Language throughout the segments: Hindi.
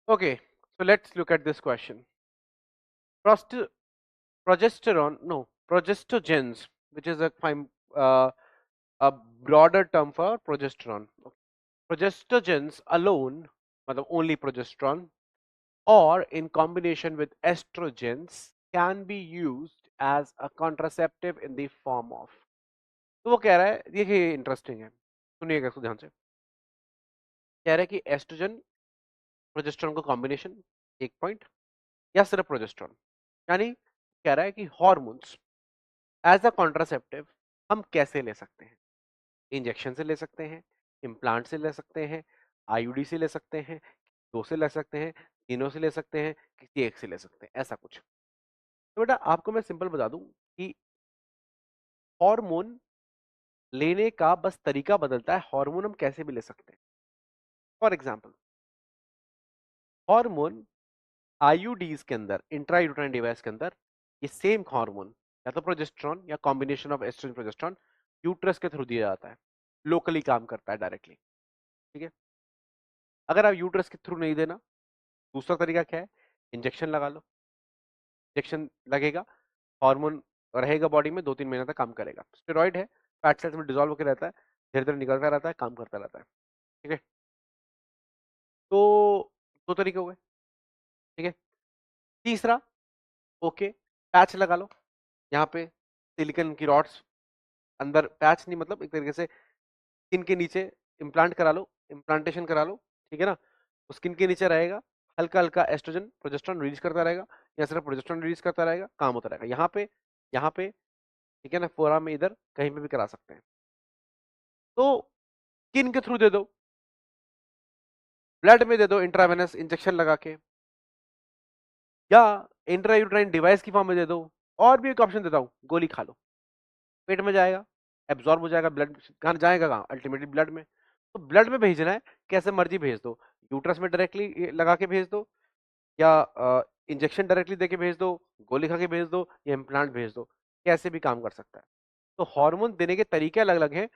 Okay, so let's look at this question. Prost- progestogens, which is uh, a broader term for progesterone. Okay. Progestogens alone, मतलब only progesterone, or in combination with estrogens, can be used as a contraceptive in the form of. तो वो कह रहा है, देखिए इंटरेस्टिंग है, सुनिएगा इसको ध्यान से। कह रहा है कि एस्ट्रोजन प्रोजेस्टेरोन का कॉम्बिनेशन एक पॉइंट, या सिर्फ प्रोजेस्टेरोन, यानी कह रहा है कि हार्मोन्स एज अ कॉन्ट्रासेप्टिव हम कैसे ले सकते हैं। इंजेक्शन से ले सकते हैं, इम्प्लांट से ले सकते हैं, आईयूडी से ले सकते हैं, दो से ले सकते हैं, तीनों से ले सकते हैं, किसी एक से ले सकते हैं, ऐसा कुछ। तो बेटा आपको मैं सिंपल बता दूं कि हार्मोन लेने का बस तरीका बदलता है, हार्मोन हम कैसे भी ले सकते हैं। फॉर एग्जाम्पल, हार्मोन आईयूडीज के अंदर, इंट्रायूटेराइन डिवाइस के अंदर, ये सेम हार्मोन या तो प्रोजेस्टेरॉन या combination of oestrogen progesterone uterus के थ्रू दिया जाता है, लोकली काम करता है डायरेक्टली। ठीक है, अगर आप यूट्रस के थ्रू नहीं देना, दूसरा तरीका क्या है, इंजेक्शन लगा लो। इंजेक्शन लगेगा, हार्मोन रहेगा बॉडी में, 2-3 महीने तक काम करेगा। स्टेरॉइड है, फैट सेल्स में डिजोल्व होकर रहता है, धीरे धीरे निकलता रहता है, काम करता रहता है। ठीक है, तो दो तरीके हुए। ठीक है, तीसरा, ओके, पैच लगा लो, यहाँ पे सिलिकॉन की रॉड्स अंदर, पैच नहीं मतलब एक तरीके से स्किन के नीचे इम्प्लांट करा लो, इम्प्लांटेशन करा लो। ठीक है ना, तो स्किन के नीचे रहेगा, हल्का हल्का एस्ट्रोजन प्रोजेस्टेरॉन रिलीज करता रहेगा, या सिर्फ प्रोजेस्टेरॉन रिलीज करता रहेगा, काम होता रहेगा यहाँ पे। ठीक है ना, फोरा में इधर कहीं पे भी करा सकते हैं। तो स्किन के थ्रू दे दो, ब्लड में दे दो इंट्रावेनस इंजेक्शन लगा के, या इंट्रायूट्राइन डिवाइस की फॉर्म में दे दो, और भी एक ऑप्शन देता हूँ, गोली खा लो, पेट में जाएगा, एब्जॉर्ब हो जाएगा, ब्लड कहाँ जाएगा, कहाँ अल्टीमेटली ब्लड में। तो ब्लड में भेजना है, कैसे मर्जी भेज दो, यूट्रस में डायरेक्टली लगा के भेज दो, या इंजेक्शन डायरेक्टली देके भेज दो, गोली खा के भेज दो, या इम्प्लांट भेज दो, कैसे भी काम कर सकता है। तो हार्मोन देने के तरीके अलग अलग हैं,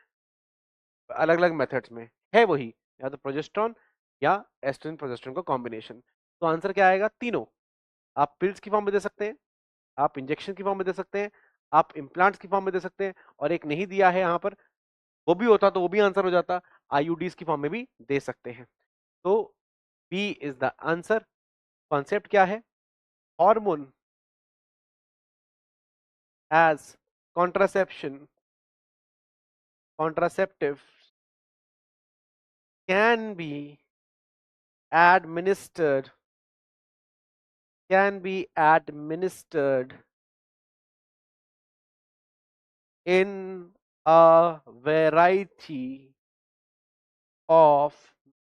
अलग अलग मेथड्स में है वही, या तो प्रोजेस्टेरॉन या एस्ट्रोजन प्रोजेस्टेरॉन का कॉम्बिनेशन। तो आंसर क्या आएगा, तीनों। आप पिल्स की फॉर्म में दे सकते हैं, आप इंजेक्शन की फॉर्म में दे सकते हैं, आप इम्प्लांट्स की फॉर्म में दे सकते हैं, और एक नहीं दिया है यहाँ पर, वो भी होता तो वो भी आंसर हो जाता, आईयूडीज की फॉर्म में भी दे सकते हैं। तो B is the answer. Concept क्या है, hormone as contraceptive can be administered can be administered in a variety of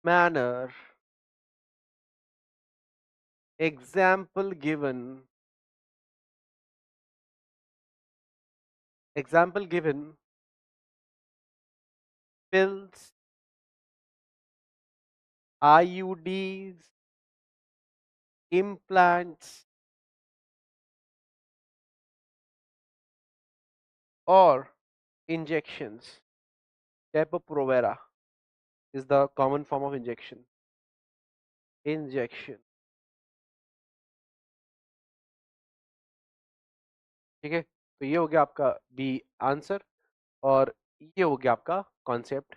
manner. Example given. Example given. Pills, IUDs, implants, or injections. Depo-Provera is the common form of injection. Injection. ठीक है, तो ये हो गया आपका बी आंसर, और ये हो गया आपका कॉन्सेप्ट।